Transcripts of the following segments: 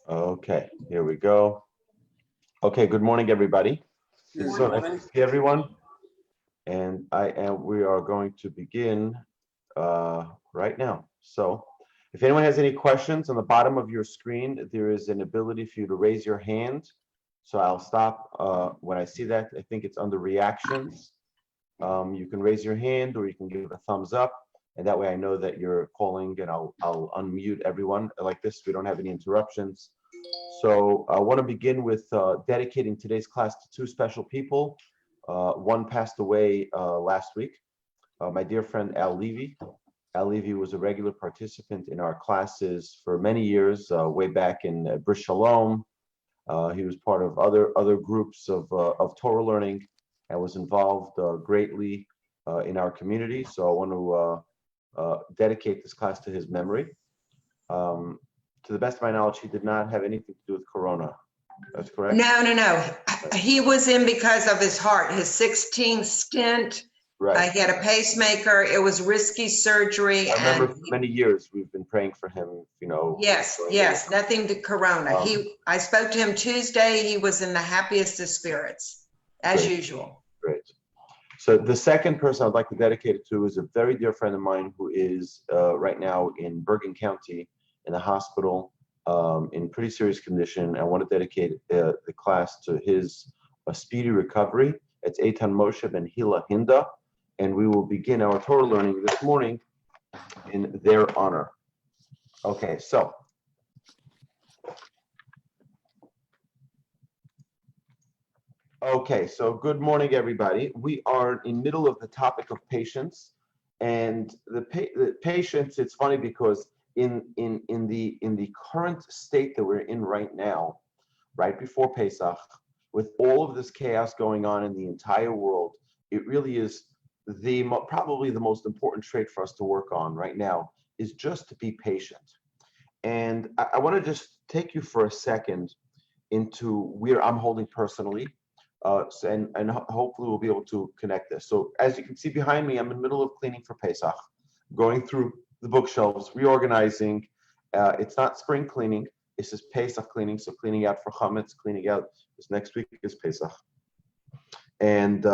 Okay, here we go. Okay, good morning, everybody. It's so nice to see everyone. And we are going to begin right now. So if anyone has any questions, on the bottom of your screen, there is an ability for you to raise your hand. So I'll stop when I see that. I think it's under reactions. You can raise your hand or you can give a thumbs up. And that way I know that you're calling, and I'll unmute everyone like this. We don't have any interruptions. So I want to begin with dedicating today's class to two special people. One passed away last week, my dear friend Al Levy. Al Levy was a regular participant in our classes for many years, way back in Bris Shalom. He was part of other groups of Torah learning and was involved greatly in our community. So I want to dedicate this class to his memory. To the best of my knowledge, he did not have anything to do with Corona. That's correct? No. He was in because of his heart, his 16th stent. Right. He had a pacemaker. It was risky surgery. I remember for many years we've been praying for him, Yes, nothing to Corona. I spoke to him Tuesday. He was in the happiest of spirits, as usual. Great. So the second person I'd like to dedicate it to is a very dear friend of mine who is right now in Bergen County in the hospital in pretty serious condition. I want to dedicate the class to his speedy recovery. It's Eitan Moshe ben Hila Hinda, and we will begin our Torah learning this morning in their honor. Okay, so good morning, everybody. We are in middle of the topic of patience, and the patience. It's funny because in the current state that we're in right now, right before Pesach, with all of this chaos going on in the entire world, it really is probably the most important trait for us to work on right now is just to be patient. And I want to just take you for a second into where I'm holding personally. And hopefully we'll be able to connect this. So as you can see behind me, I'm in the middle of cleaning for Pesach, going through the bookshelves, reorganizing. It's not spring cleaning, it's just Pesach cleaning. So cleaning out for chametz, cleaning out, because next week is Pesach. And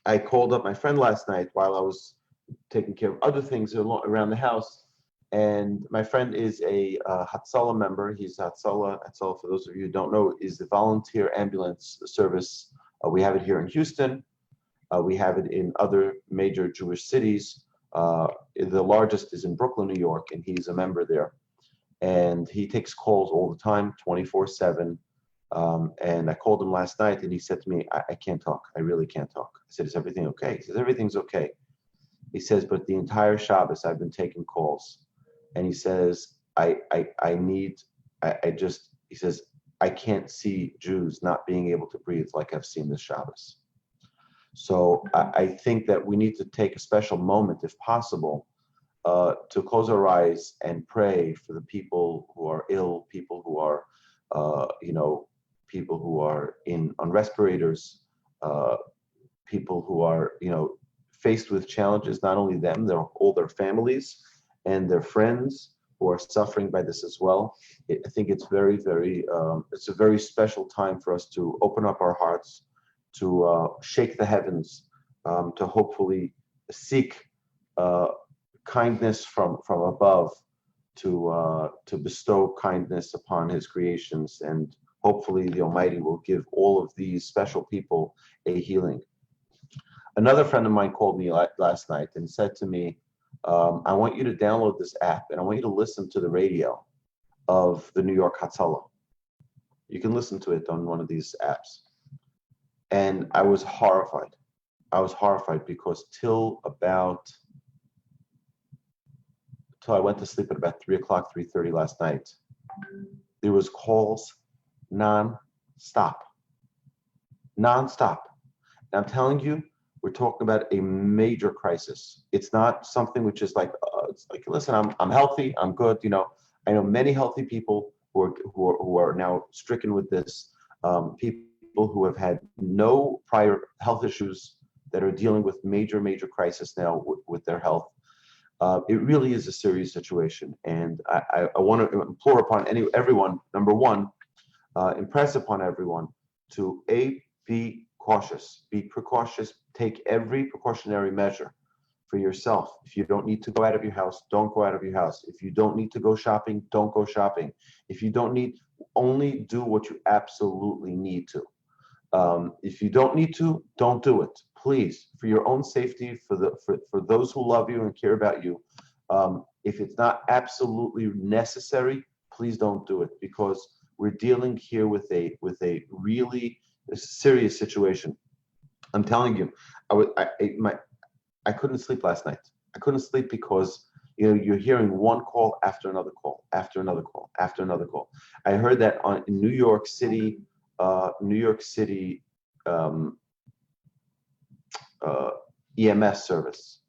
I called up my friend last night while I was taking care of other things around the house. And my friend is a Hatzalah member. He's Hatzalah, for those of you who don't know, is the volunteer ambulance service. We have it here in Houston. We have it in other major Jewish cities. The largest is in Brooklyn, New York, and he's a member there. And he takes calls all the time, 24/7. And I called him last night, and he said to me, I can't talk. I really can't talk. I said, is everything okay? He says, everything's okay. He says, but the entire Shabbos, I've been taking calls. And he says, he says, I can't see Jews not being able to breathe like I've seen this Shabbos. So I think that we need to take a special moment, if possible, to close our eyes and pray for the people who are ill, people who are, people who are on respirators, people who are, faced with challenges, not only them, all their families and their friends who are suffering by this as well. I think it's very, very, it's a very special time for us to open up our hearts, to shake the heavens, to hopefully seek kindness from above, to bestow kindness upon his creations, and hopefully the Almighty will give all of these special people a healing. Another friend of mine called me last night and said to me, I want you to download this app and I want you to listen to the radio of the New York Hatzalah. You can listen to it on one of these apps. And I was horrified. Because till I went to sleep at about 3 o'clock, 3:30 last night, there was calls non-stop. And I'm telling you, we're talking about a major crisis. It's not something which is like, it's like, listen, I'm healthy, I'm good. I know many healthy people who are now stricken with this. People who have had no prior health issues that are dealing with major crisis now with their health. It really is a serious situation, and I want to implore upon everyone. Number one, impress upon everyone to be cautious, be precautious, take every precautionary measure for yourself. If you don't need to go out of your house, don't go out of your house. If you don't need to go shopping, don't go shopping. If you don't need, only do what you absolutely need to. If you don't need to, don't do it. Please, for your own safety, for those who love you and care about you. If it's not absolutely necessary, please don't do it, because we're dealing here with a really serious situation. I'm telling you, I couldn't sleep last night. I couldn't sleep because you're hearing one call after another call, after another call, after another call. I heard that in New York City, EMS service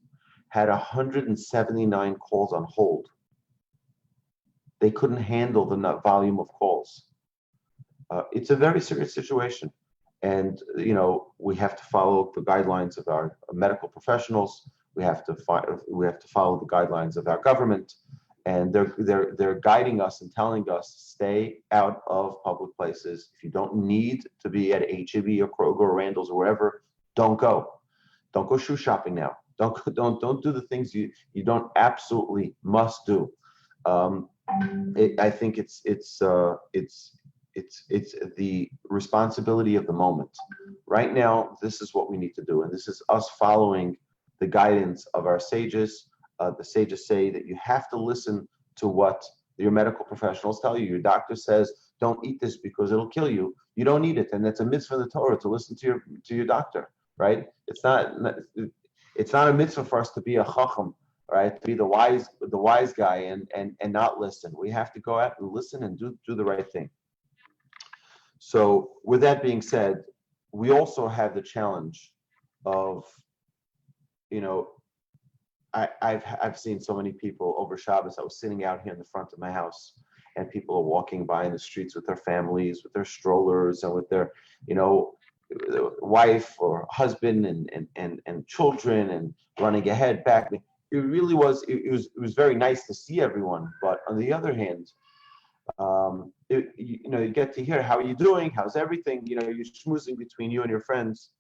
had 179 calls on hold. They couldn't handle the volume of calls. It's a very serious situation, and we have to follow the guidelines of our medical professionals. We have to follow the guidelines of our government, and they're guiding us and telling us, stay out of public places. If you don't need to be at H-E-B or Kroger or Randall's or wherever, don't go. Don't go shoe shopping now. Don't do the things you don't absolutely must do. I think it's the responsibility of the moment. Right now, this is what we need to do, and this is us following the guidance of our sages. The sages say that you have to listen to what your medical professionals tell you. Your doctor says, don't eat this because it'll kill you. You don't eat it, and that's a mitzvah in the Torah to listen to your doctor, right? It's not a mitzvah for us to be a chacham, right? To be the wise guy and not listen. We have to go out and listen and do the right thing. So with that being said, we also have the challenge of, I've seen so many people over Shabbos. I was sitting out here in the front of my house, and people are walking by in the streets with their families, with their strollers, and with their, wife or husband and children, and running ahead, back. It really was. It was very nice to see everyone. But on the other hand, you get to hear, how are you doing? How's everything? You're schmoozing between you and your friends,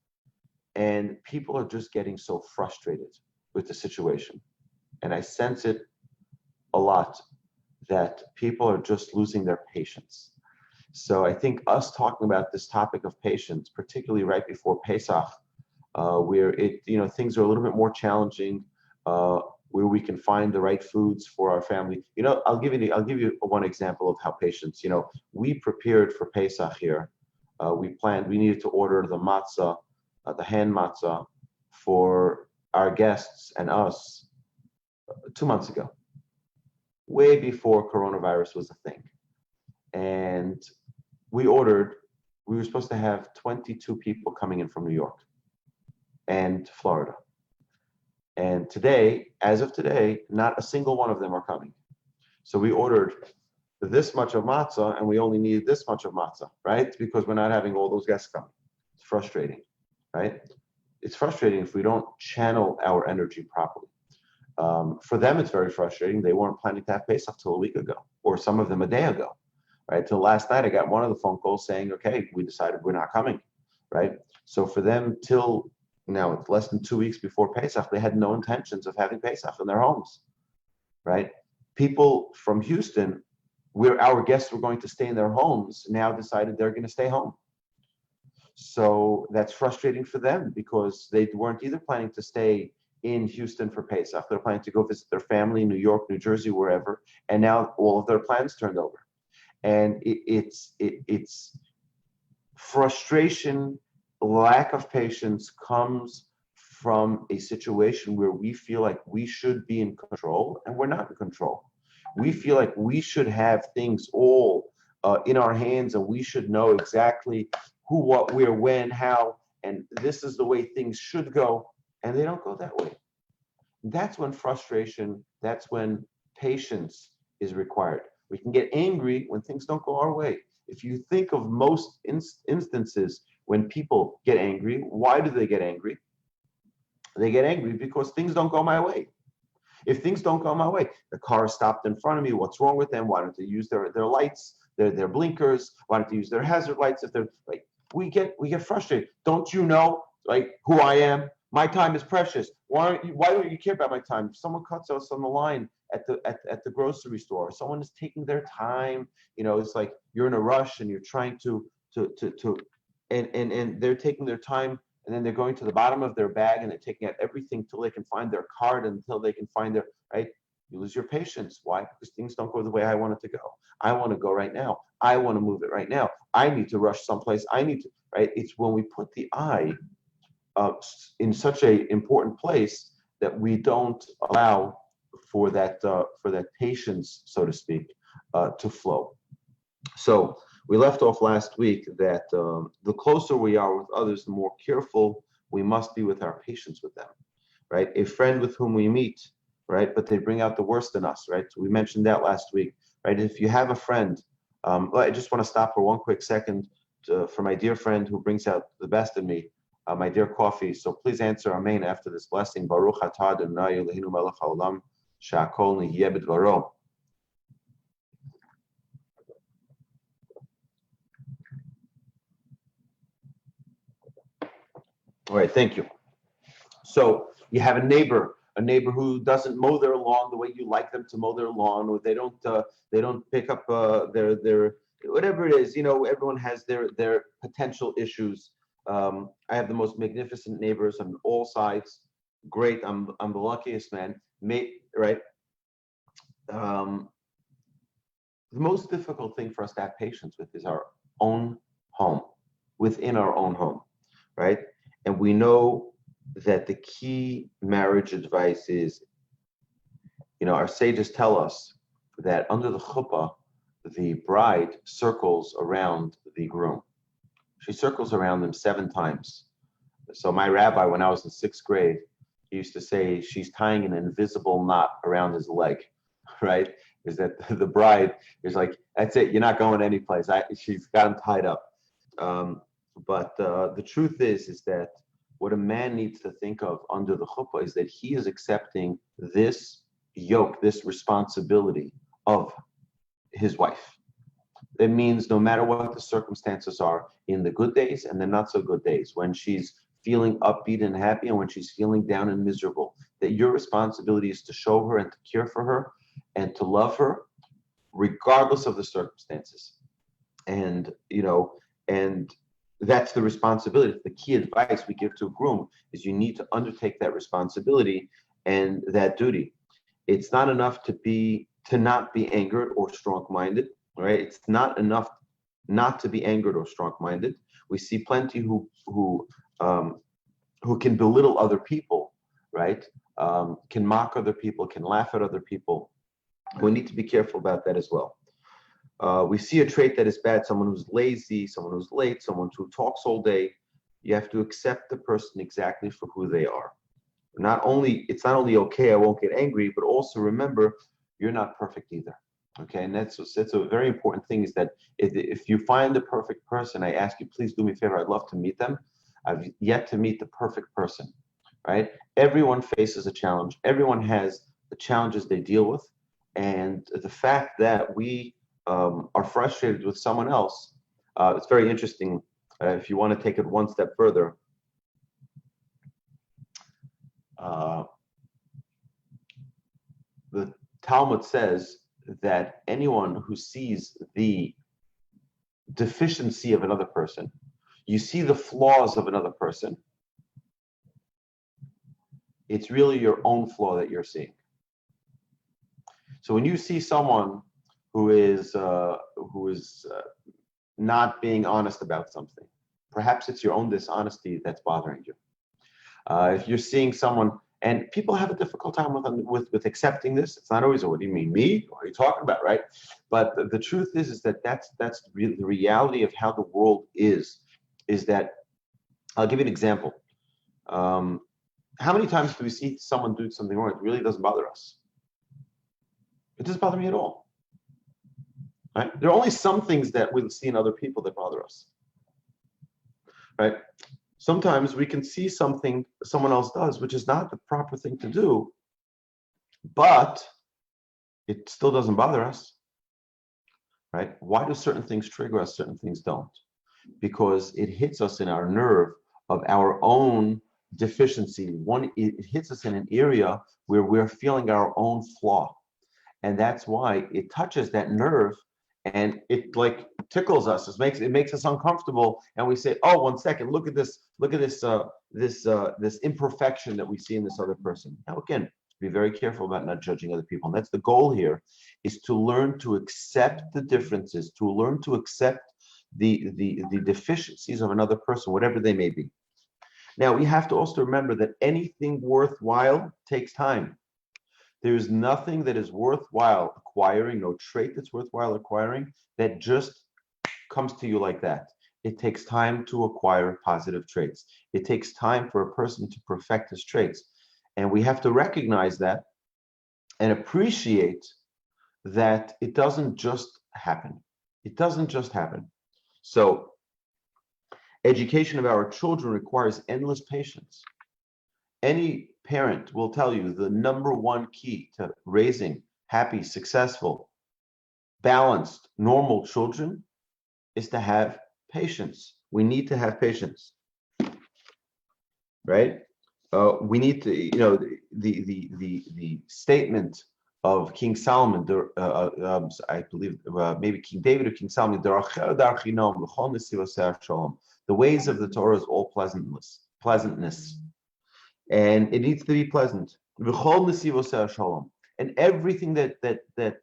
and people are just getting so frustrated with the situation. And I sense it a lot, that people are just losing their patience. So I think us talking about this topic of patience, particularly right before Pesach, where things are a little bit more challenging, where we can find the right foods for our family. I'll give you one example of how patience. We prepared for Pesach here. We needed to order the matzah, the hand matzah, for our guests and us 2 months ago, way before coronavirus was a thing. And we were supposed to have 22 people coming in from New York and Florida. And today, as of today, not a single one of them are coming. So we ordered this much of matzah, and we only needed this much of matzah, right? Because we're not having all those guests come. It's frustrating, right? It's frustrating if we don't channel our energy properly. For them, it's very frustrating. They weren't planning to have Pesach till a week ago, or some of them a day ago, right? Till last night, I got one of the phone calls saying, okay, we decided we're not coming, right? So for them, till now, it's less than 2 weeks before Pesach, they had no intentions of having Pesach in their homes, right? People from Houston, where our guests were going to stay in their homes, now decided they're going to stay home. So that's frustrating for them, because they weren't either planning to stay in Houston for Pesach. They're planning to go visit their family in New York, New Jersey, wherever. And now all of their plans turned over. And it's frustration, lack of patience comes from a situation where we feel like we should be in control, and we're not in control. We feel like we should have things all in our hands, and we should know exactly who, what, where, when, how, and this is the way things should go, and they don't go that way. That's when frustration, that's when patience is required. We can get angry when things don't go our way. If you think of most instances when people get angry, why do they get angry? They get angry because things don't go my way. If things don't go my way, the car is stopped in front of me. What's wrong with them? Why don't they use their lights, their blinkers? Why don't they use their hazard lights? If they're like, we get frustrated. Don't you know like who I am? My time is precious. Why don't you care about my time? If someone cuts us on the line at the grocery store, someone is taking their time. It's like you're in a rush and you're trying to and they're taking their time, and then they're going to the bottom of their bag and they're taking out everything till they can find their card, until they can find their right. You lose your patience. Why? Because things don't go the way I want it to go. I want to go right now. I want to move it right now. I need to rush someplace. I need to, right? It's when we put the I in such a important place that we don't allow for that patience, so to speak, to flow. So we left off last week that the closer we are with others, the more careful we must be with our patience with them, right? A friend with whom we meet, right, but they bring out the worst in us, right? So we mentioned that last week, right? If you have a friend, I just want to stop for one quick second for my dear friend who brings out the best in me, my dear Coffee. So please answer Amen after this blessing. Baruch atah Adonai Eloheinu melech haolam she'akol nihiyeh b'dvaro. All right, thank you. So you have a neighbor who doesn't mow their lawn the way you like them to mow their lawn, or they don't pick up their whatever it is. Everyone has their potential issues. I have the most magnificent neighbors on all sides. Great, I'm the luckiest man. Right. The most difficult thing for us to have patience with is our own home, within our own home, right? And we know that the key marriage advice is, our sages tell us that under the chuppah, the bride circles around the groom. She circles around them 7 times. So my rabbi, when I was in 6th grade, he used to say she's tying an invisible knot around his leg, right? Is that the bride is like, that's it, you're not going anyplace. She's got him tied up. But the truth is that what a man needs to think of under the chuppah is that he is accepting this yoke, this responsibility of his wife. It means no matter what the circumstances are, in the good days and the not so good days, when she's feeling upbeat and happy and when she's feeling down and miserable, that your responsibility is to show her and to care for her and to love her regardless of the circumstances. And that's the responsibility. The key advice we give to a groom is you need to undertake that responsibility and that duty. It's not enough to not be angered or strong-minded, right? It's not enough not to be angered or strong-minded. We see plenty who can belittle other people, right? Can mock other people, can laugh at other people. We need to be careful about that as well. We see a trait that is bad, someone who's lazy, someone who's late, someone who talks all day. You have to accept the person exactly for who they are. It's not only okay, I won't get angry, but also remember, you're not perfect either. Okay, and that's a very important thing, is that if you find the perfect person, I ask you, please do me a favor, I'd love to meet them. I've yet to meet the perfect person, right? Everyone faces a challenge. Everyone has the challenges they deal with. And the fact that we are frustrated with someone else, it's very interesting. If you want to take it one step further, the Talmud says that anyone who sees the deficiency of another person, you see the flaws of another person, it's really your own flaw that you're seeing. So when you see someone who is not being honest about something, perhaps it's your own dishonesty that's bothering you. If you're seeing someone, and people have a difficult time with accepting this. It's not always, what do you mean, me? What are you talking about, right? But the truth is that that's the reality of how the world is that, I'll give you an example. How many times do we see someone do something wrong? It really doesn't bother us. It doesn't bother me at all. Right? There are only some things that we'll see in other people that bother us. Right? Sometimes we can see something someone else does, which is not the proper thing to do, But it still doesn't bother us, right? Why do certain things trigger us, certain things don't? Because it hits us in our nerve of our own deficiency. It hits us in an area where we're feeling our own flaw. And that's why it touches that nerve and it like tickles us. It makes us uncomfortable. And we say, oh, 1 second, look at this imperfection that we see in this other person. Now, again, be very careful about not judging other people. And that's the goal here, is to learn to accept the differences, to learn to accept the deficiencies of another person, whatever they may be. Now, we have to also remember that anything worthwhile takes time. There's nothing that is worthwhile acquiring, no trait that's worthwhile acquiring that just comes to you like that. It takes time to acquire positive traits. It takes time for a person to perfect his traits. And we have to recognize that and appreciate that it doesn't just happen. It doesn't just happen. So education of our children requires endless patience. Any parent will tell you the number one key to raising happy, successful, balanced, normal children is to have patience. We need to have patience, right? We need to, the statement of King Solomon, I believe maybe King David or King Solomon, the ways of the Torah is all pleasantness. And it needs to be pleasant. And everything that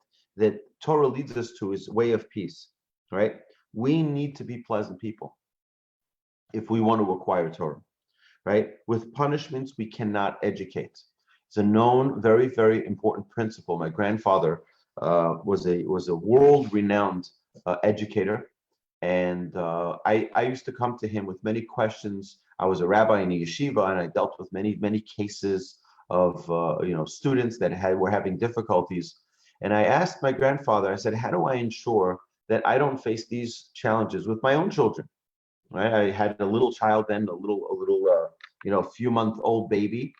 Torah leads us to is way of peace, right? We need to be pleasant people if we want to acquire Torah, right? With punishments, we cannot educate. It's a known, very, very important principle. My grandfather was a world-renowned educator, and I used to come to him with many questions. I was a rabbi in a yeshiva, and I dealt with many, many cases of students that were having difficulties. And I asked my grandfather, I said, how do I ensure that I don't face these challenges with my own children? Right? I had a little child then, a few-month-old baby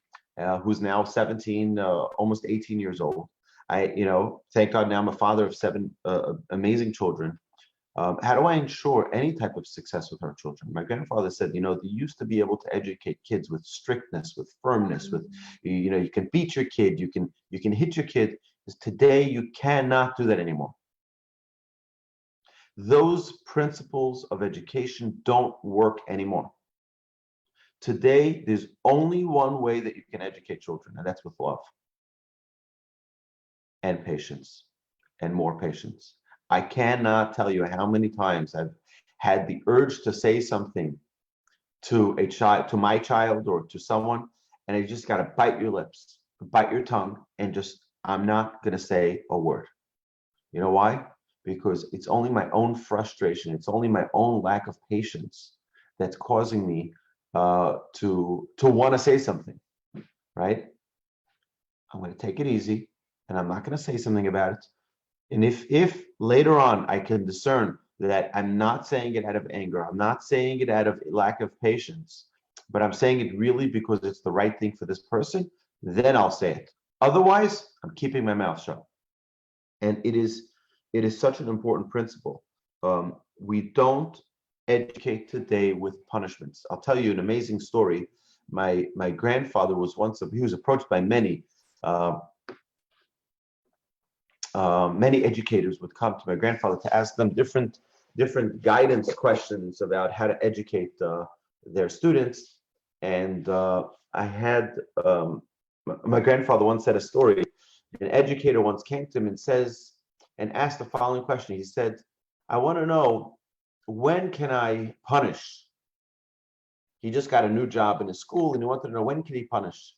who's now 17, almost 18 years old. Thank God now I'm a father of 7 amazing children. How do I ensure any type of success with our children? My grandfather said, they used to be able to educate kids with strictness, with firmness, with, you can beat your kid, you can hit your kid. Today, you cannot do that anymore. Those principles of education don't work anymore. Today, there's only one way that you can educate children, and that's with love and patience and more patience. I cannot tell you how many times I've had the urge to say something to a child, to my child or to someone, and you just got to bite your lips, bite your tongue, and I'm not going to say a word. You know why? Because it's only my own frustration. It's only my own lack of patience that's causing me to want to say something, right? I'm going to take it easy, and I'm not going to say something about it. And if later on I can discern that I'm not saying it out of anger, I'm not saying it out of lack of patience, but I'm saying it really because it's the right thing for this person, then I'll say it. Otherwise, I'm keeping my mouth shut. And it is such an important principle. We don't educate today with punishments. I'll tell you an amazing story. My grandfather was he was approached by many educators would come to my grandfather to ask them different guidance questions about how to educate their students. And I had my grandfather once said a story. An educator once came to him and asked the following question. He said, I want to know, when can I punish? He just got a new job in his school and he wanted to know, when can he punish?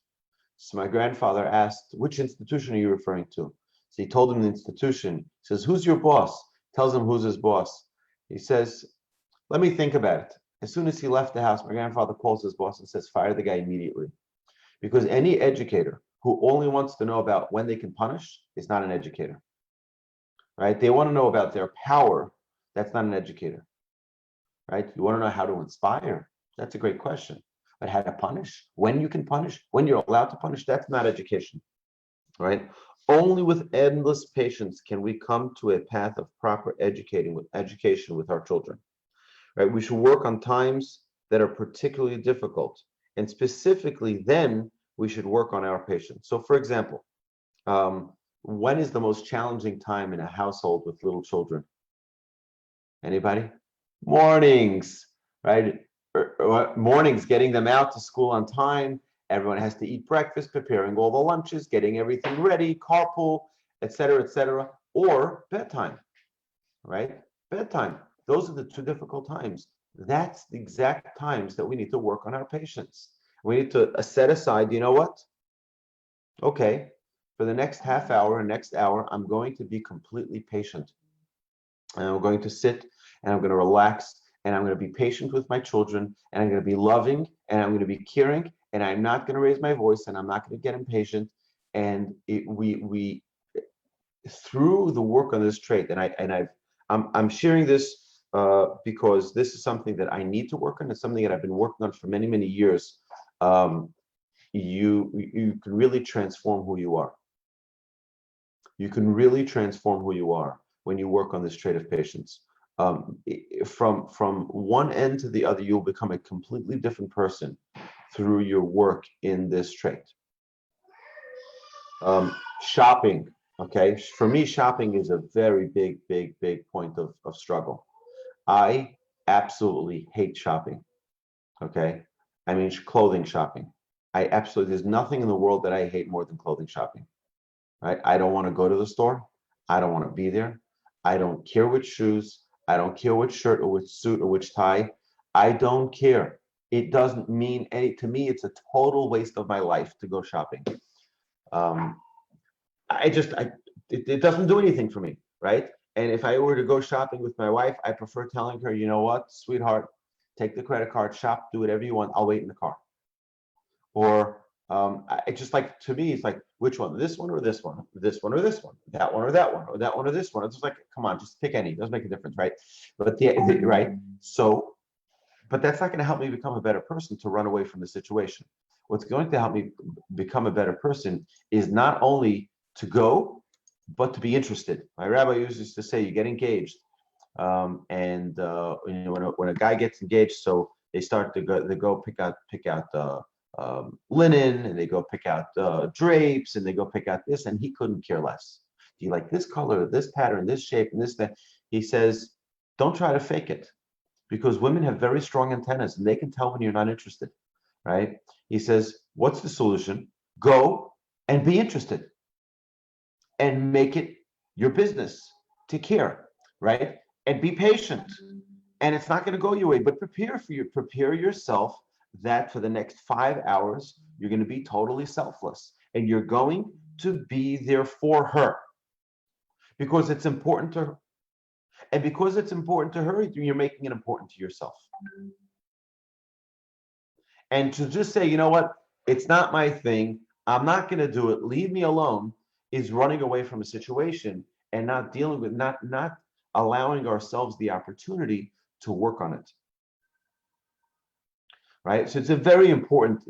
So my grandfather asked, which institution are you referring to? So he told him the institution. He says, who's your boss? Tells him who's his boss. He says, let me think about it. As soon as he left the house, my grandfather calls his boss and says, fire the guy immediately. Because any educator who only wants to know about when they can punish is not an educator, right? They want to know about their power. That's not an educator, right? You want to know how to inspire. That's a great question. But how to punish, when you can punish, when you're allowed to punish, that's not education. right? Only with endless patience can we come to a path of proper education with our children, right? We should work on times that are particularly difficult, and specifically then we should work on our patience. So, for example, when is the most challenging time in a household with little children? Anybody? Mornings, right? Mornings, getting them out to school on time. Everyone has to eat breakfast, preparing all the lunches, getting everything ready, carpool, etc., or bedtime, right? Bedtime. Those are the two difficult times. That's the exact times that we need to work on our patience. We need to set aside, you know what? Okay, for the next half hour and next hour, I'm going to be completely patient. And I'm going to sit and I'm going to relax and I'm going to be patient with my children and I'm going to be loving and I'm going to be caring and I'm not going to raise my voice and I'm not going to get impatient. And we through the work on this trait, I'm sharing this because this is something that I need to work on. It's something that I've been working on for many years. You can really transform who you are. You can really transform who you are when you work on this trait of patience. From one end to the other, you'll become a completely different person through your work in this trait. Shopping, okay? For me, shopping is a very big point of struggle. I absolutely hate shopping, okay? I mean, clothing shopping. There's nothing in the world that I hate more than clothing shopping, right? I don't want to go to the store. I don't want to be there. I don't care which shoes. I don't care which shirt or which suit or which tie. I don't care. It doesn't mean any to me. It's a total waste of my life to go shopping. It doesn't do anything for me, right? And if I were to go shopping with my wife, I prefer telling her, you know what, sweetheart, take the credit card, shop, do whatever you want. I'll wait in the car. Or it just like to me, it's like which one? This one or this one? This one or this one? That one or that one? Or that one or this one? It's just like, come on, just pick any. It doesn't make a difference, right? But right. So, but that's not going to help me become a better person to run away from the situation. What's going to help me become a better person is not only to go, but to be interested. My rabbi used to say, you get engaged. And you know, when a guy gets engaged, so they start to go pick out linen, and they go pick out drapes, and they go pick out this, and he couldn't care less. Do you like this color, this pattern, this shape, and this, that? He says, don't try to fake it, because women have very strong antennas, and they can tell when you're not interested, right? He says, what's the solution? Go and be interested, and make it your business to care, right? And be patient. And it's not going to go your way, but prepare yourself that for the next 5 hours, you're going to be totally selfless and you're going to be there for her because it's important to her. And because it's important to her, you're making it important to yourself. And to just say, you know what, it's not my thing, I'm not going to do it, leave me alone, is running away from a situation and not dealing with, not allowing ourselves the opportunity to work on it. Right? So it's a very important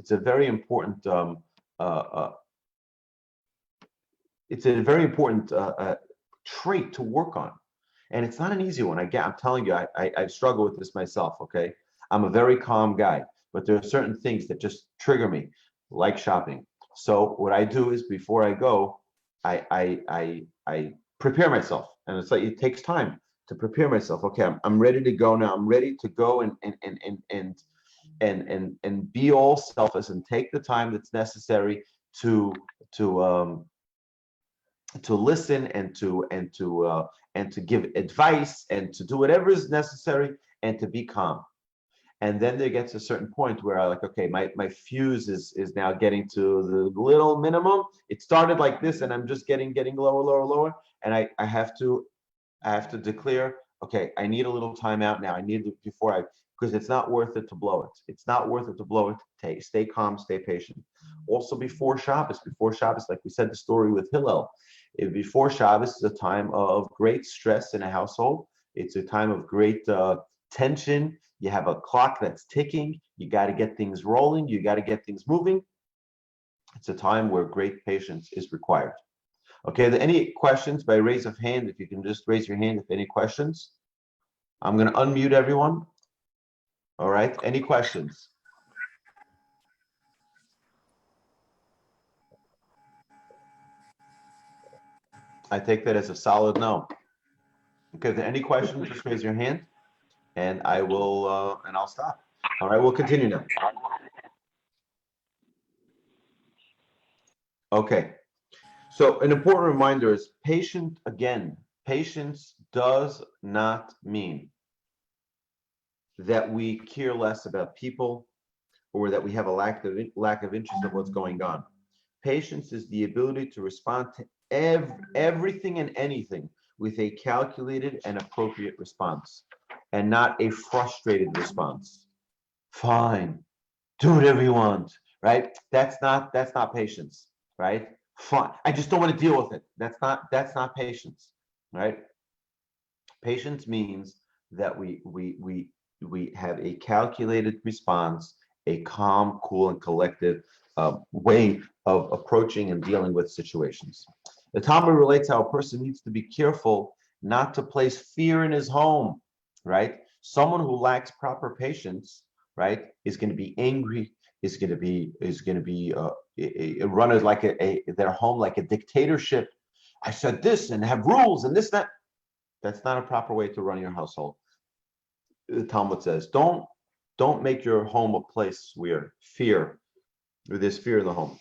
trait to work on. And it's not an easy one. I'm telling you, I struggle with this myself, okay? I'm a very calm guy, but there are certain things that just trigger me, like shopping. So what I do is before I go, I prepare myself. And it's like, it takes time to prepare myself. Okay, I'm ready to go now. I'm ready to go and be all selfless and take the time that's necessary to listen and to give advice and to do whatever is necessary and to be calm. And then there gets a certain point where I like, okay, my fuse is now getting to the little minimum. It started like this, and I'm just getting lower, and I have to declare, okay, I need a little time out now. I need it because it's not worth it to blow it. It's not worth it to blow it. Stay calm, stay patient. Also before Shabbos, like we said the story with Hillel, before Shabbos is a time of great stress in a household. It's a time of great tension. You have a clock that's ticking. You got to get things rolling. You got to get things moving. It's a time where great patience is required. Okay, any questions by raise of hand? If you can just raise your hand if any questions. I'm going to unmute everyone. All right, any questions? I take that as a solid no. Okay, if there are any questions, just raise your hand and I will, and I'll stop. All right, we'll continue now. Okay, so an important reminder is patient, again, patience does not mean that we care less about people or that we have a lack of interest in what's going on. Patience is the ability to respond to everything and anything with a calculated and appropriate response, and not a frustrated response. Fine, do whatever you want, right? That's not patience, right? Fine, I just don't want to deal with it. That's not patience, right? Patience means that we have a calculated response, a calm, cool, and collective way of approaching and dealing with situations. The Talmud relates how a person needs to be careful not to place fear in his home, right? Someone who lacks proper patience, right, is going to be angry, is going to be run like their home like a dictatorship. I said this and have rules and this, that. That's not a proper way to run your household. The Talmud says, don't make your home a place where there's fear in the home.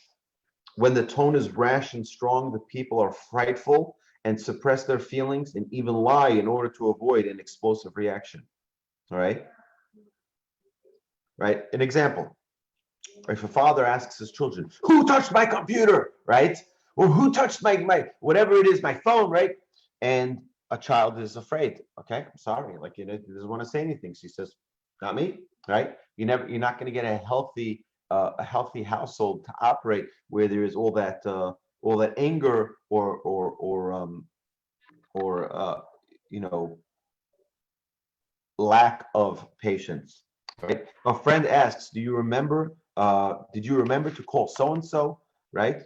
When the tone is rash and strong, the people are frightful and suppress their feelings and even lie in order to avoid an explosive reaction. All right? Right? An example. If a father asks his children, who touched my computer? Right? Or who touched my whatever it is, my phone, right? And a child is afraid. Okay, I'm sorry. Like, he doesn't want to say anything. She says, not me, right? You're not going to get a healthy household to operate where there is all that anger or lack of patience, right? A friend asks, did you remember to call so and so, right?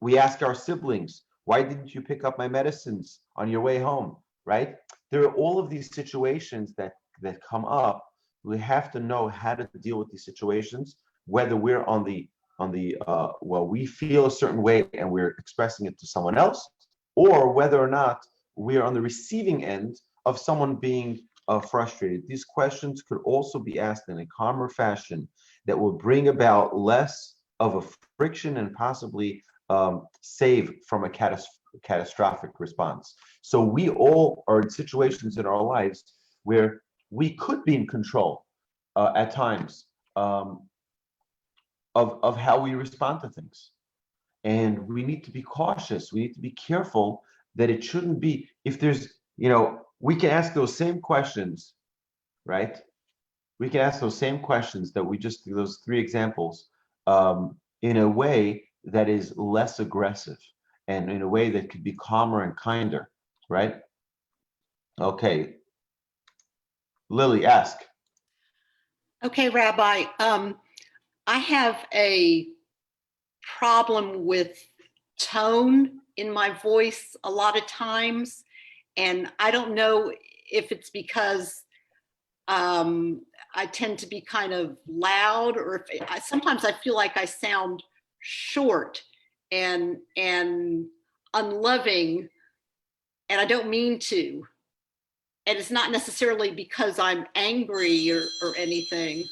We ask our siblings, why didn't you pick up my medicines on your way home, right? There are all of these situations that come up. We have to know how to deal with these situations, whether we're on the we feel a certain way and we're expressing it to someone else, or whether or not we're on the receiving end of someone being frustrated. These questions could also be asked in a calmer fashion that will bring about less of a friction and possibly save from a catastrophic response. So we all are in situations in our lives where we could be in control at times of how we respond to things. And we need to be cautious. We need to be careful that it shouldn't be, if there's, we can ask those same questions, right? We can ask those same questions that those three examples, in a way that is less aggressive and in a way that could be calmer and kinder, right? Okay. Lily, ask. Okay, Rabbi. I have a problem with tone in my voice a lot of times, and I don't know if it's because I tend to be kind of loud, or if sometimes I feel like I sound short and unloving, and I don't mean to. And it's not necessarily because I'm angry or anything.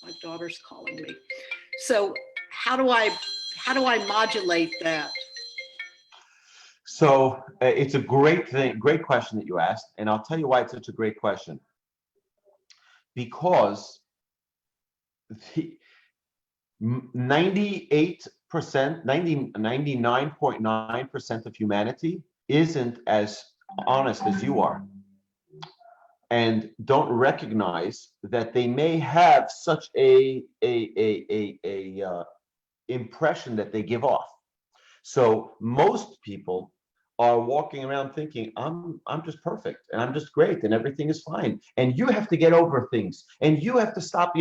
My daughter's calling me. So how do I modulate that? So it's a great question that you asked, and I'll tell you why it's such a great question. Because 99.9% of humanity isn't as honest as you are, and don't recognize that they may have such a impression that they give off. So most people are walking around thinking, I'm just perfect and I'm just great and everything is fine, and you have to get over things and you have to stop,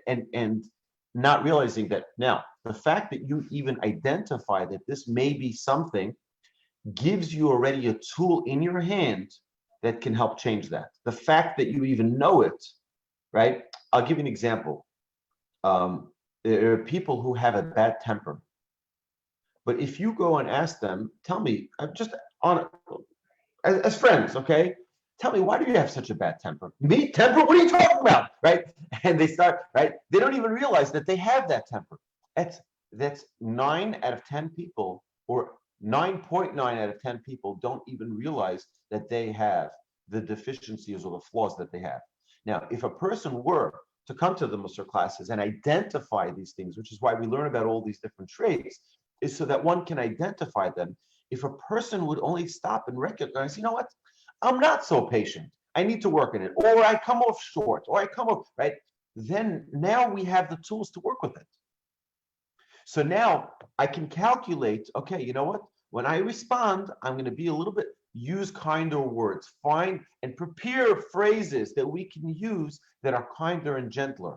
and not realizing that. Now the fact that you even identify that this may be something gives you already a tool in your hand that can help change that. The fact that you even know it, right? I'll give you an example. There are people who have a bad temper. But if you go and ask them, tell me, just on as friends, okay? Tell me, why do you have such a bad temper? Me? Temper? What are you talking about? Right? And they start, right? They don't even realize that they have that temper. That's 9 out of 10 people, or 9.9 out of 10 people don't even realize that they have the deficiencies or the flaws that they have. Now, if a person were to come to the Musar classes and identify these things, which is why we learn about all these different traits, is so that one can identify them. If a person would only stop and recognize, you know what, I'm not so patient, I need to work on it, or I come off short, or I come off, right? Then now we have the tools to work with it. So now I can calculate, okay, you know what, when I respond, I'm going to be a little bit, use kinder words, find and prepare phrases that we can use that are kinder and gentler.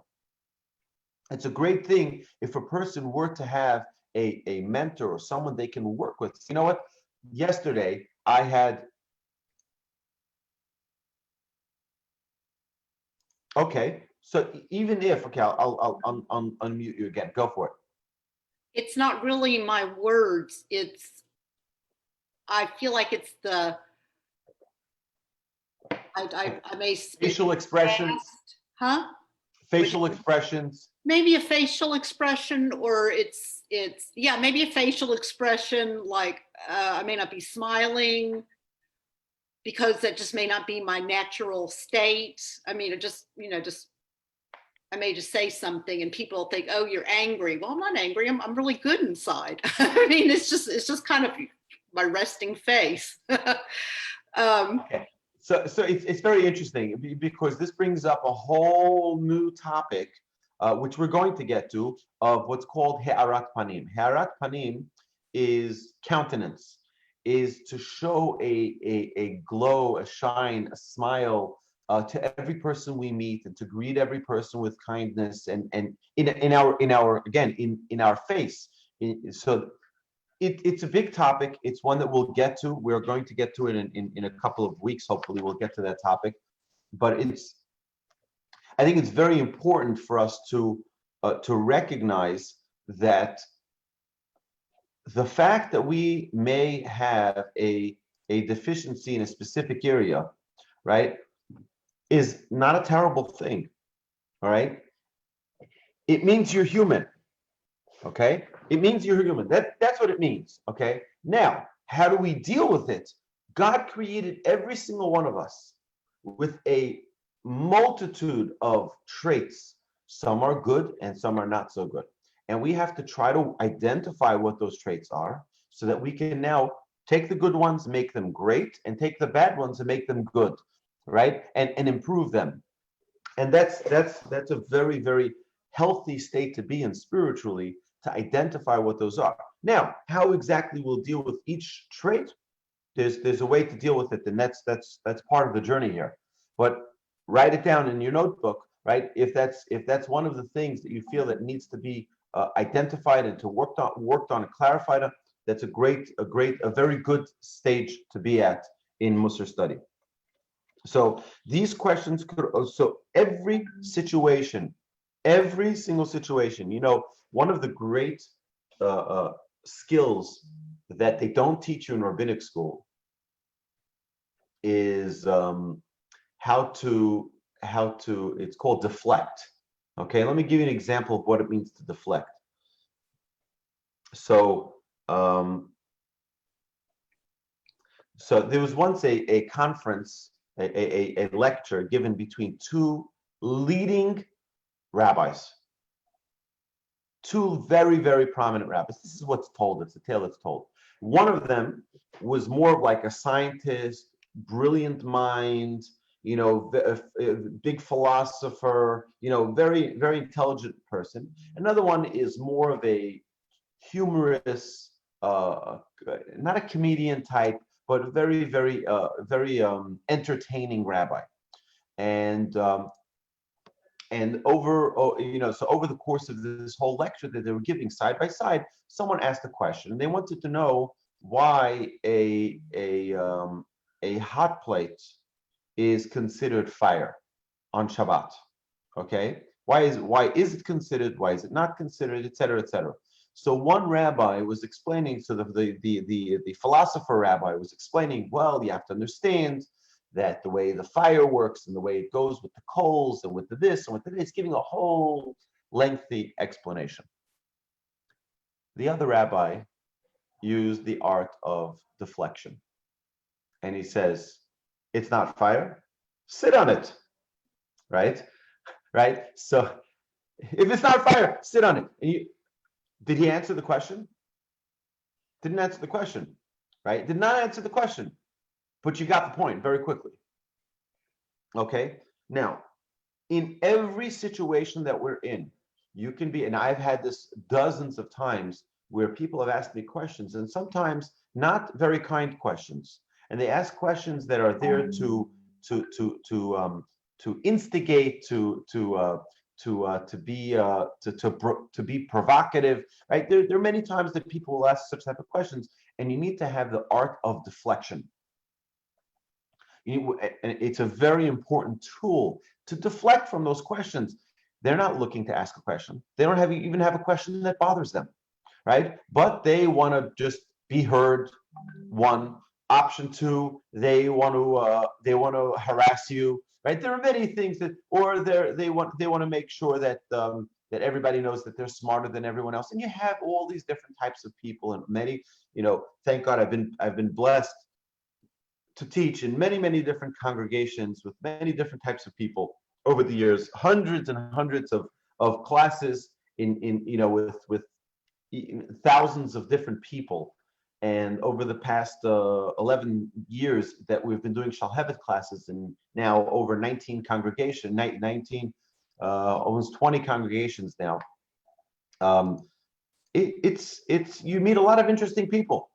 It's a great thing if a person were to have a mentor or someone they can work with. You know what? Yesterday I had, okay, so even if, okay, I'll unmute you again. Go for it. It's not really my words. I feel like it's I may speak facial expressions. fast. Huh? Facial expressions. Maybe a facial expression, or it's yeah, maybe a facial expression, like I may not be smiling because that just may not be my natural state. I mean, it just, I may just say something and people think, oh, you're angry. Well, I'm not angry. I'm really good inside. I mean, it's just kind of my resting face. Okay. So it's very interesting because this brings up a whole new topic, which we're going to get to, of what's called ha'arat panim. Ha'arat panim is countenance, is to show a glow, a shine, a smile to every person we meet, and to greet every person with kindness, and in our face. So it's a big topic. It's one that we'll get to. We're going to get to it in a couple of weeks. Hopefully we'll get to that topic. But I think it's very important for us to recognize that the fact that we may have a deficiency in a specific area, right, is not a terrible thing. All right. It means you're human. Okay, it means you're human. That's what it means. Okay, now how do we deal with it? God created every single one of us with a multitude of traits. Some are good and some are not so good, and we have to try to identify what those traits are so that we can now take the good ones, make them great, and take the bad ones and make them good, right, and improve them. And that's a very, very healthy state to be in spiritually, to identify what those are. Now, how exactly we'll deal with each trait, there's a way to deal with it, and that's part of the journey here. But write it down in your notebook, right? If that's one of the things that you feel that needs to be identified and to worked on and clarified on, that's a very good stage to be at in Musar study. So these questions could also, every single situation, one of the great skills that they don't teach you in rabbinic school is how to, it's called deflect. Okay, let me give you an example of what it means to deflect. So there was once a conference, a lecture given between two leading rabbis, two very, very prominent rabbis. This is what's told. It's a tale that's told. One of them was more of like a scientist, brilliant mind, big philosopher, very, very intelligent person. Another one is more of a humorous, not a comedian type, but very, very, very entertaining rabbi. And And over the course of this whole lecture that they were giving side by side, someone asked a question, and they wanted to know why a hot plate is considered fire on Shabbat. Okay, why is it considered? Why is it not considered? Et cetera, et cetera. So one rabbi was explaining, so the philosopher rabbi was explaining, well, you have to understand that the way the fire works and the way it goes with the coals and with the this and with the this, giving a whole lengthy explanation. The other rabbi used the art of deflection. And he says, it's not fire, sit on it, right? Right? So if it's not fire, sit on it. Did he answer the question? Didn't answer the question, right? Did not answer the question, but you got the point very quickly. Okay? Now, in every situation that we're in, you can be, and I've had this dozens of times where people have asked me questions, and sometimes not very kind questions, and they ask questions that are there to instigate, to be provocative, right? There are many times that people will ask such type of questions, and you need to have the art of deflection. And it's a very important tool to deflect from those questions. They're not looking to ask a question. They don't even have a question that bothers them, right? But they want to just be heard. One. Option two, they want to harass you, right? There are many things that, or they want to make sure that that everybody knows that they're smarter than everyone else. And you have all these different types of people, and many, thank God I've been blessed to teach in many different congregations with many different types of people over the years, hundreds and hundreds of classes with thousands of different people. And over the past 11 years that we've been doing Shalhevet classes, and now over 19 congregations, 19, almost 20 congregations now. It's you meet a lot of interesting people,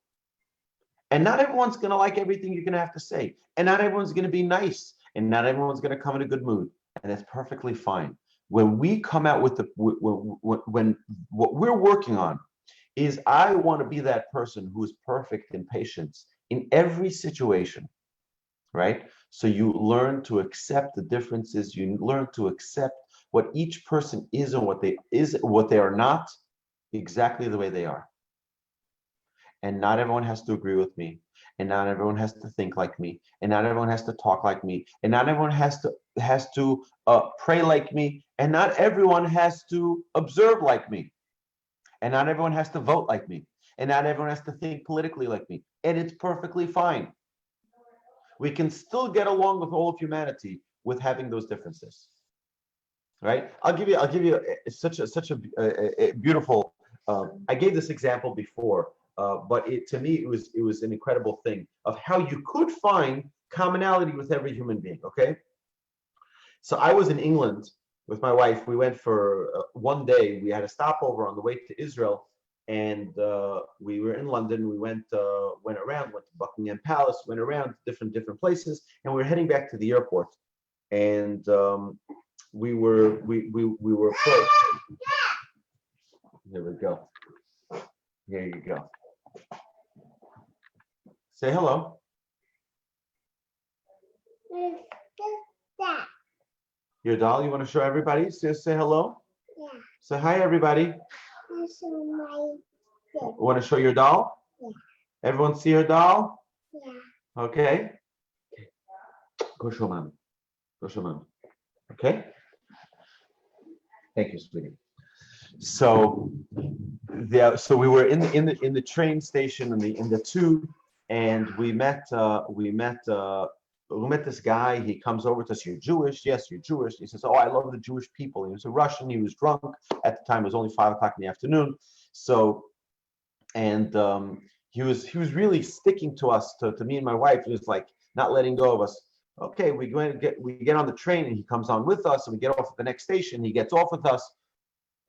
and not everyone's going to like everything you're going to have to say, and not everyone's going to be nice, and not everyone's going to come in a good mood, and that's perfectly fine. When we come out with when what we're working on is, I want to be that person who is perfect in patience in every situation, right? So you learn to accept the differences. You learn to accept what each person is and what they are not, exactly the way they are. And not everyone has to agree with me, and not everyone has to think like me, and not everyone has to talk like me, and not everyone has to pray like me, and not everyone has to observe like me. And not everyone has to vote like me. And not everyone has to think politically like me. And it's perfectly fine. We can still get along with all of humanity with having those differences. Right? I'll give you such a beautiful. I gave this example before, but to me it was an incredible thing of how you could find commonality with every human being. Okay. So I was in England with my wife. We went for one day. We had a stopover on the way to Israel, and we were in London. We went around, went to Buckingham Palace, went around different places, and we were heading back to the airport. And we were approached. Here we go. Here you go. Say hello. Your doll, you want to show everybody? Say hello? Yeah. Say hi, everybody. Want to show your doll? Yeah. Everyone see her doll? Yeah. Okay. Go show mom. Go show mom. Okay? Thank you, sweetie. So we were in the train station, in the tube, and we met this guy. He comes over to us. You're Jewish? Yes, you're Jewish. He says, oh, I love the Jewish people. He was a Russian. He was drunk at the time. It was only 5 o'clock in the afternoon. So, and he was really sticking to us, to me and my wife. He was like not letting go of us. Okay, we get on the train, and he comes on with us, and we get off at the next station. He gets off with us,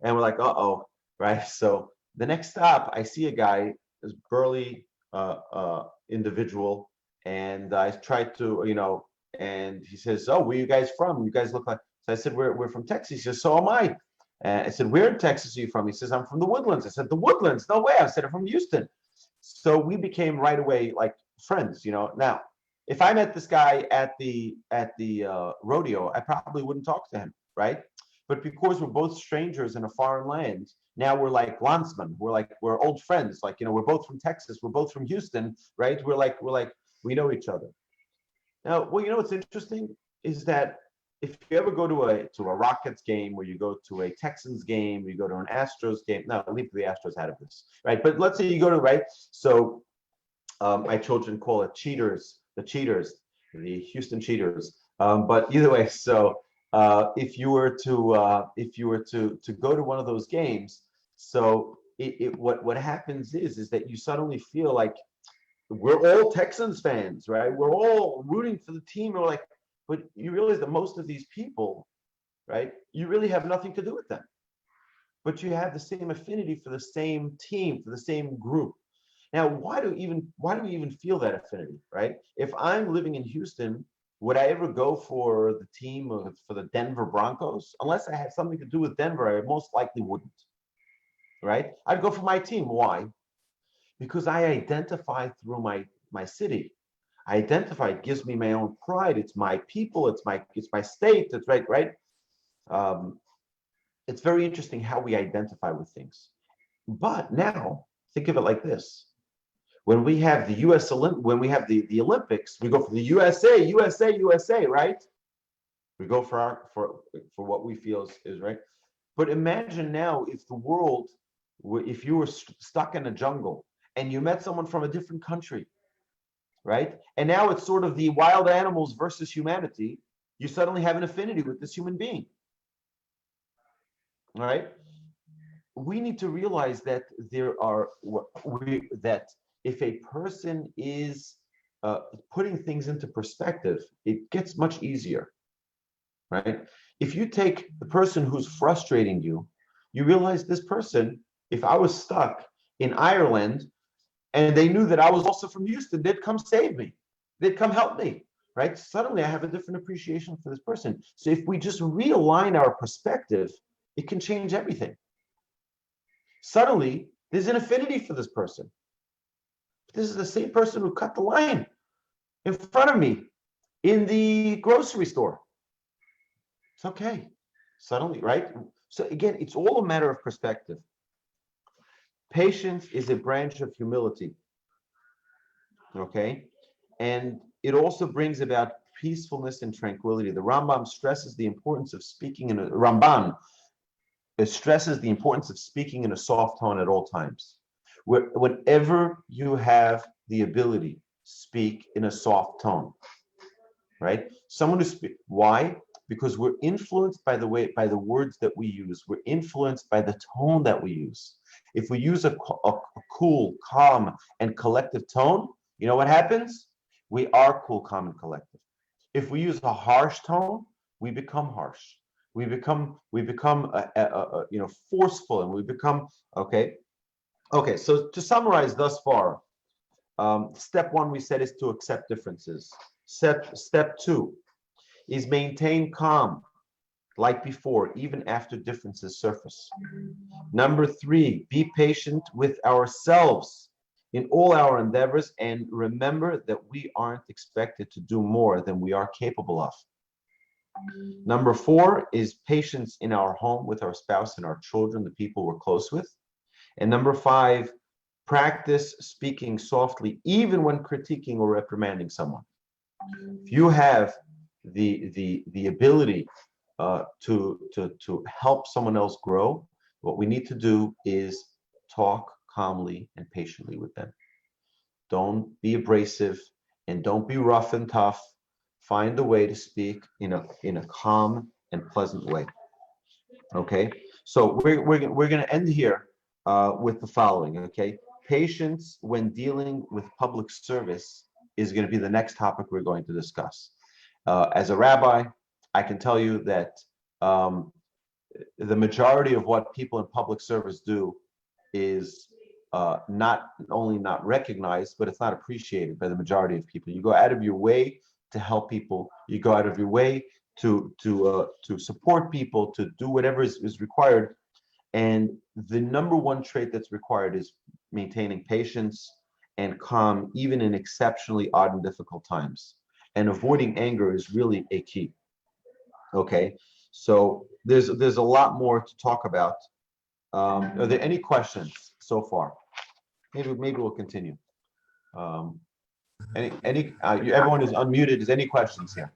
and we're like, uh-oh, right? So the next stop, I see a guy, this burly individual. And I tried to, and he says, oh, where are you guys from? You guys look like, So I said, we're from Texas. He says, so am I. I said, where in Texas are you from? He says, I'm from the Woodlands. I said, the Woodlands? No way. I said, I'm from Houston. So we became right away like friends, Now, if I met this guy at the rodeo, I probably wouldn't talk to him, right? But because we're both strangers in a foreign land, now we're like landsmen. We're old friends. Like, we're both from Texas. We're both from Houston, right? We know each other. Now, well, what's interesting is that if you ever go to a Rockets game, or you go to a Texans game, or you go to an Astros game, no, leave the Astros out of this, right? But let's say you go to, right? So my children call it the Houston Cheaters. But either way, so if you were to go to one of those games, so what happens is that you suddenly feel like we're all Texans fans, right? We're all rooting for the team. But you realize that most of these people, right, you really have nothing to do with them, but you have the same affinity for the same team, for the same group. Now, why do we even feel that affinity, right? If I'm living in Houston, would I ever go for the team for the Denver Broncos? Unless I had something to do with Denver, I most likely wouldn't, right? I'd go for my team. Why? Because I identify through my city. I identify, it gives me my own pride. It's my people, it's my state, it's right. It's very interesting how we identify with things. But now, think of it like this. When we have the when we have the Olympics, we go for the USA, right? We go for what we feel is right. But imagine now if if you were stuck in a jungle and you met someone from a different country, right? And now it's sort of the wild animals versus humanity. You suddenly have an affinity with this human being, all right? We need to realize that that if a person is putting things into perspective, it gets much easier, right? If you take the person who's frustrating you, you realize this person, if I was stuck in Ireland and they knew that I was also from Houston, they'd come save me. They'd come help me, right? Suddenly I have a different appreciation for this person. So if we just realign our perspective, it can change everything. Suddenly, there's an affinity for this person. This is the same person who cut the line in front of me in the grocery store. It's okay. Suddenly, right? So again, it's all a matter of perspective. Patience is a branch of humility. Okay? And it also brings about peacefulness and tranquility. The Rambam stresses the importance of speaking in a soft tone at all times. Whenever you have the ability, speak in a soft tone, right? Someone who speaks. Why? Because we're influenced by the words that we use. We're influenced by the tone that we use. If we use a cool, calm, and collective tone, you know what happens? We are cool, calm, and collective. If we use a harsh tone, we become harsh. We become forceful, and we become okay. Okay, so to summarize thus far, step one we said is to accept differences. Step two is maintain calm, like before, even after differences surface. Number three, be patient with ourselves in all our endeavors, and remember that we aren't expected to do more than we are capable of. Number four is patience in our home with our spouse and our children, the people we're close with. And number five, practice speaking softly, even when critiquing or reprimanding someone. If you have the ability to help someone else grow, what we need to do is talk calmly and patiently with them. Don't be abrasive and don't be rough and tough. Find a way to speak in a calm and pleasant way. Okay, so we're going to end here with the following. Okay, patience when dealing with public service is going to be the next topic we're going to discuss. As a rabbi, I can tell you that the majority of what people in public service do is not only not recognized, but it's not appreciated by the majority of people. You go out of your way to help people. You go out of your way to support people, to do whatever is required. And the number one trait that's required is maintaining patience and calm, even in exceptionally odd and difficult times. And avoiding anger is really a key. Okay, so there's a lot more to talk about. Are there any questions so far? Maybe we'll continue. Everyone is unmuted. Is any questions here?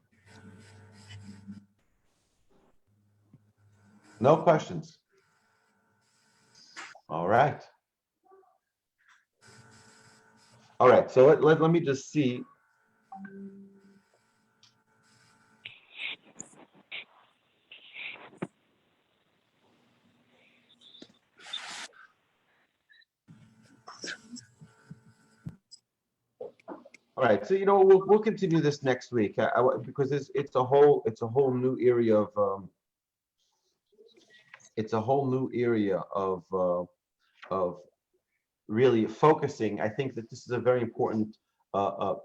No questions. All right. All right. So let me just see. All right, so we'll continue this next week because it's a whole new area of really focusing. I think that this is a very important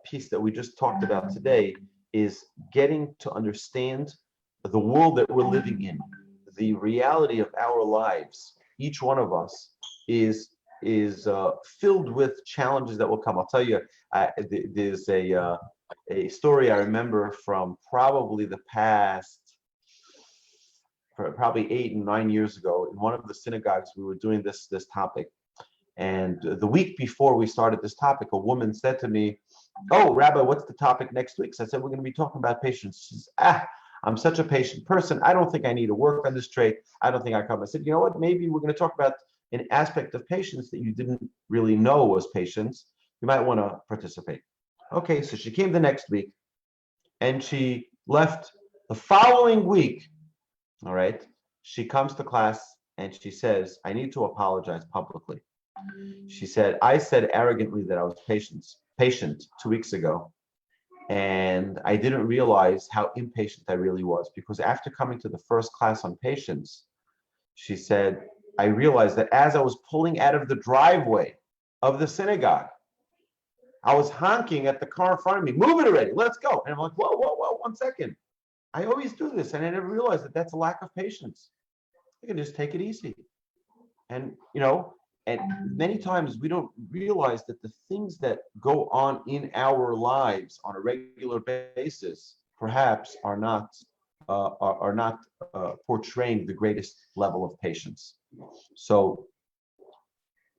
piece that we just talked about today, is getting to understand the world that we're living in, the reality of our lives. Each one of us is filled with challenges that will come. I'll tell you, there's a story I remember from probably the past, probably 8 and 9 years ago. In one of the synagogues, we were doing this topic, and the week before we started this topic, a woman said to me, "Oh, Rabbi, what's the topic next week?" So I said, "We're going to be talking about patience." She says, "I'm such a patient person. I don't think I need to work on this trait. I don't think I come." I said, "You know what? Maybe we're going to talk about an aspect of patience that you didn't really know was patience. You might want to participate." Okay, so she came the next week, and she left the following week. All right, she comes to class and she says, "I need to apologize publicly." She said, "I said arrogantly that I was patient 2 weeks ago, and I didn't realize how impatient I really was, because after coming to the first class on patience," she said, "I realized that as I was pulling out of the driveway of the synagogue, I was honking at the car in front of me, 'Move it already, let's go.' And I'm like, whoa, 1 second. I always do this, and I never realized that that's a lack of patience. I can just take it easy." And and many times we don't realize that the things that go on in our lives on a regular basis perhaps are not portraying the greatest level of patience. So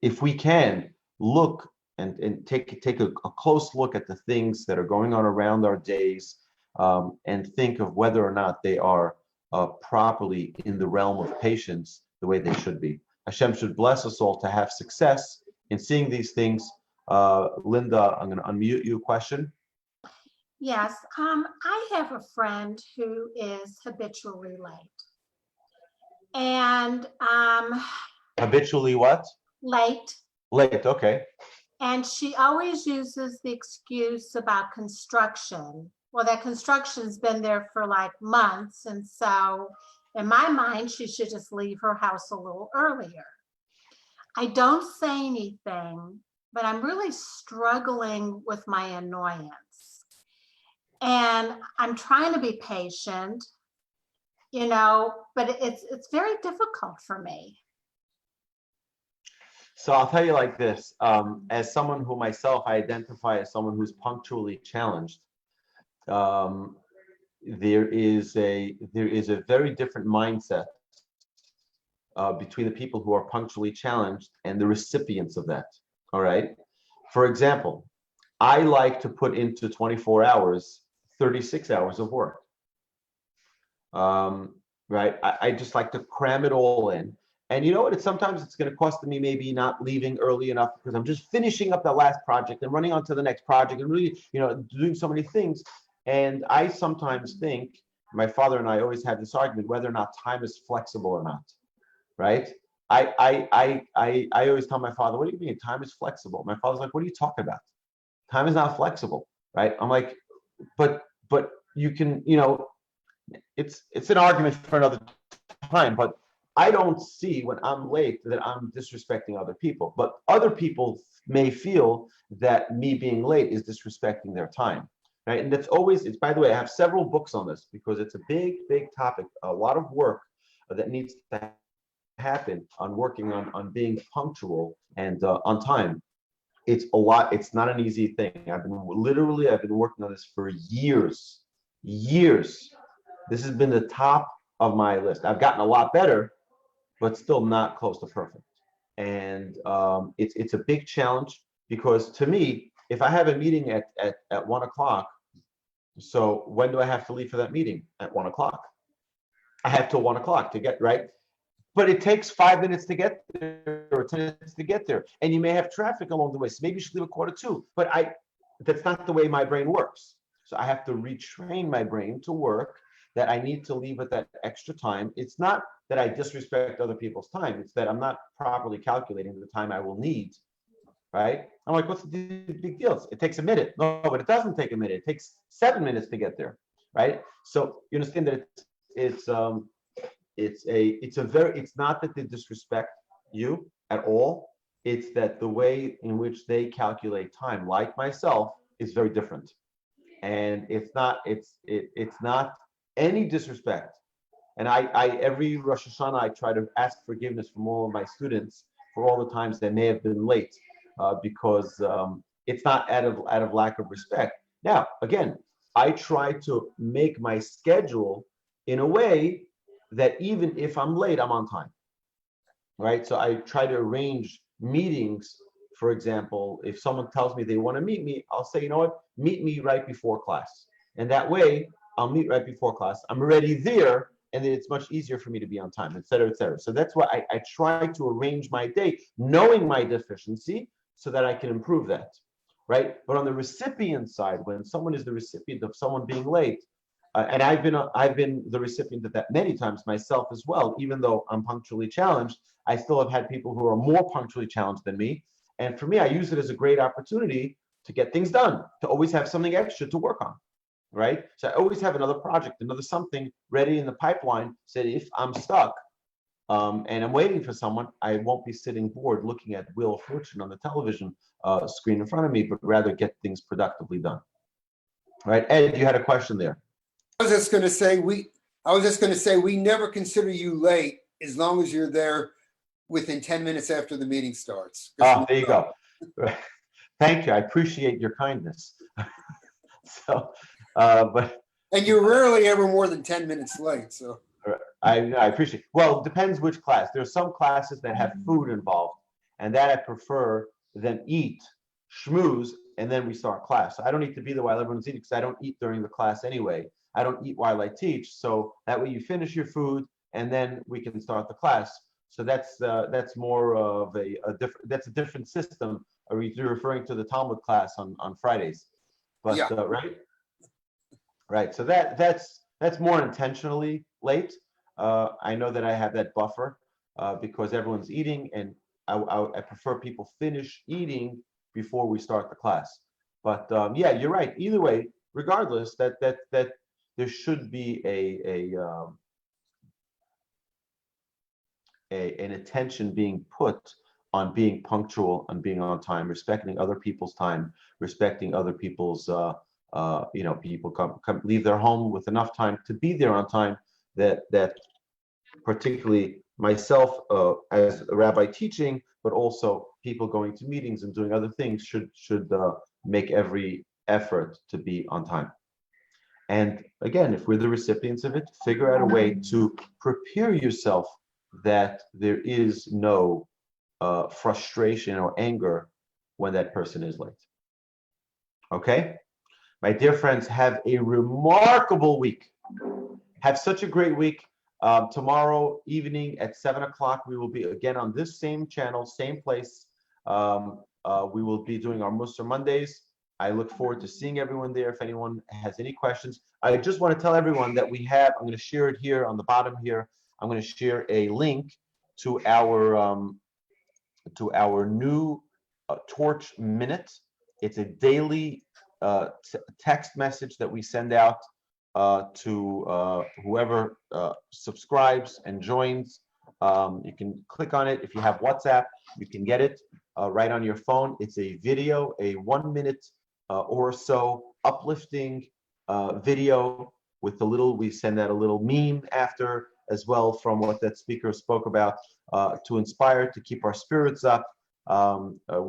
if we can look and take a close look at the things that are going on around our days, and think of whether or not they are properly in the realm of patience the way they should be. Hashem should bless us all to have success in seeing these things. Linda, I'm going to unmute you. Question? Yes, I have a friend who is habitually late. And Habitually what? late. Late, okay. And she always uses the excuse about construction. Well, that construction's been there for like months. And so in my mind, she should just leave her house a little earlier. I don't say anything, but I'm really struggling with my annoyance. And I'm trying to be patient, but it's very difficult for me. So I'll tell you like this, as someone who myself I identify as someone who's punctually challenged, there is a very different mindset between the people who are punctually challenged and the recipients of that. All right. For example, I like to put into 24 hours 36 hours of work. Right. I just like to cram it all in. And you know what? Sometimes it's going to cost me maybe not leaving early enough because I'm just finishing up that last project and running on to the next project and really, doing so many things. And I sometimes think, my father and I always have this argument whether or not time is flexible or not, right? I always tell my father, "What do you mean time is flexible?" My father's like, "What are you talking about? Time is not flexible," right? I'm like, but you can, it's an argument for another time, but I don't see when I'm late that I'm disrespecting other people, but other people may feel that me being late is disrespecting their time. right? And that's always, it's, by the way, I have several books on this because it's a big, big topic, a lot of work that needs to happen on working on being punctual and on time. It's a lot. It's not an easy thing. I've been working on this for years. This has been the top of my list. I've gotten a lot better, but still not close to perfect. And it's a big challenge because to me, if I have a meeting at 1 o'clock, so when do I have to leave for that meeting? At 1 o'clock. I have till 1 o'clock to get right. But it takes 5 minutes to get there or 10 minutes to get there. And you may have traffic along the way. So maybe you should leave at 1:45. But that's not the way my brain works. So I have to retrain my brain to work that I need to leave at that extra time. It's not that I disrespect other people's time. It's that I'm not properly calculating the time I will need, right? I'm like, what's the big deal? It takes a minute. No, but it doesn't take a minute. It takes 7 minutes to get there, right? So you understand that it's not that they disrespect you at all. It's that the way in which they calculate time, like myself, is very different. And it's not any disrespect. And I every Rosh Hashanah, I try to ask forgiveness from all of my students for all the times they may have been late, because it's not out of lack of respect. Now, again, I try to make my schedule in a way that even if I'm late, I'm on time, right? So I try to arrange meetings. For example, if someone tells me they want to meet me, I'll say, you know what, meet me right before class. And that way, I'll meet right before class. I'm already there, and then it's much easier for me to be on time, et cetera, et cetera. So that's why I try to arrange my day, knowing my deficiency, so that I can improve that, right? But on the recipient side, when someone is the recipient of someone being late, and I've been the recipient of that many times myself as well, even though I'm punctually challenged, I still have had people who are more punctually challenged than me. And for me, I use it as a great opportunity to get things done, to always have something extra to work on, right? So I always have another project, another something ready in the pipeline, so that if I'm stuck and I'm waiting for someone, I won't be sitting bored looking at Wheel of Fortune on the television screen in front of me, but rather get things productively done. Right, Ed, you had a question there. I was just going to say we never consider you late as long as you're there within 10 minutes after the meeting starts. Oh, there you go. Thank you. I appreciate your kindness. And you're rarely ever more than 10 minutes late. So I appreciate it. Well, it depends which class. There's some classes that have food involved, and that I prefer them eat, schmooze, and then we start class. So I don't need to be there while everyone's eating because I don't eat during the class anyway. I don't eat while I teach. So that way you finish your food and then we can start the class. So that's more of a different system. Are you referring to the Talmud class on Fridays? But yeah. Right. So that's more intentionally late. I know that I have that buffer because everyone's eating, and I prefer people finish eating before we start the class. But yeah, you're right. Either way, regardless, that there should be an attention being put on being punctual, on being on time, respecting other people's time, respecting other people's people come leave their home with enough time to be there on time. That particularly myself as a rabbi teaching, but also people going to meetings and doing other things should make every effort to be on time. And again, if we're the recipients of it, figure out a way to prepare yourself that there is no frustration or anger when that person is late. Okay? My dear friends, have a remarkable week. Have such a great week. Tomorrow evening at 7 o'clock, we will be again on this same channel, same place. We will be doing our Musar Mondays. I look forward to seeing everyone there. If anyone has any questions, I just want to tell everyone that we have, I'm going to share it here on the bottom here. I'm going to share a link to our new Torch Minute. It's a daily text message that we send out to whoever subscribes and joins. You can click on it. If you have WhatsApp, you can get it right on your phone. It's a video, a 1 minute or so uplifting video with the little, we send out a little meme after as well from what that speaker spoke about, to inspire, to keep our spirits up.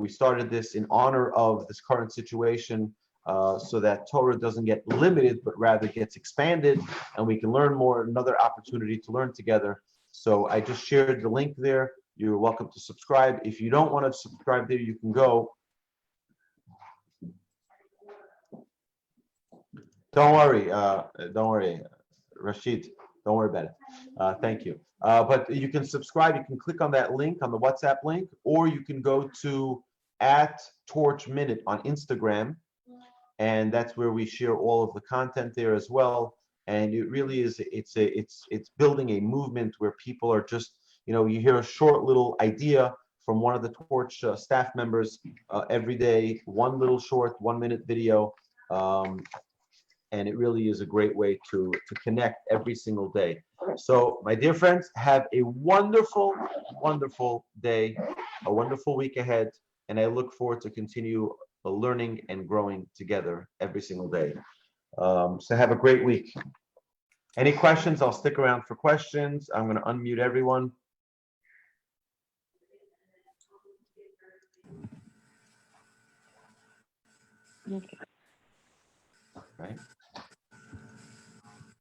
We started this in honor of this current situation, so that Torah doesn't get limited, but rather gets expanded, and we can learn more, another opportunity to learn together. So I just shared the link there. You're welcome to subscribe. If you don't want to subscribe there, you can go. Don't worry, Rashid, don't worry about it. Thank you. But you can subscribe, you can click on that link, on the WhatsApp link, or you can go to @TorchMinute on Instagram, and that's where we share all of the content there as well. And it really is, it's building a movement where people are just, you hear a short little idea from one of the Torch staff members every day, one little short 1-minute video. And it really is a great way to connect every single day. So my dear friends, have a wonderful, wonderful day, a wonderful week ahead, and I look forward to continue learning and growing together every single day. So have a great week. Any questions? I'll stick around for questions. I'm going to unmute everyone. Right.